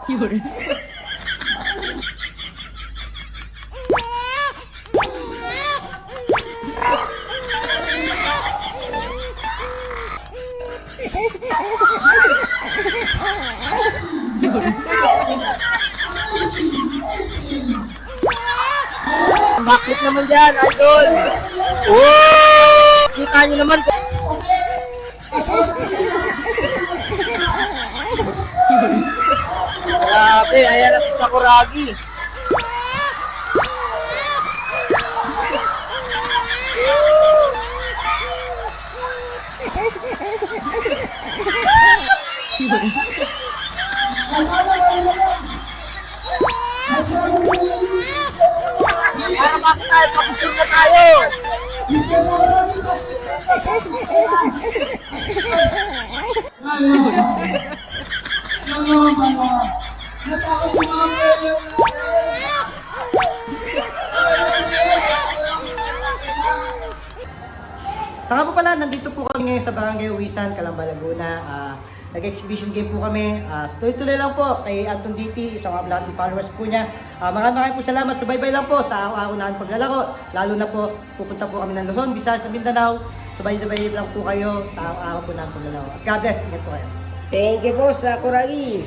Yun. Bakit naman yan, idol? Oh! Kita nyo naman. Grabe, ayan ang Sakuragi. Para bakit tayo? Papusog na tayo! Natakot sa mga pwede Saka po pala, nandito po kami ngayon sa Barangay Uwisan, Calamba, Laguna. Nag-exhibition game po kami. Tuloy-tuloy lang po kay Anton DT, isang lahat ng followers po niya. Maraming po salamat. Subaybay lang po sa araw-araw namin paglalaro. Lalo na po, pupunta po kami ng Luzon, Visayas, sa Mindanao. Subaybay lang po kayo sa araw-araw po namin paglalaro. At God bless. Ingat po kayo. Thank you po, Sakuragi.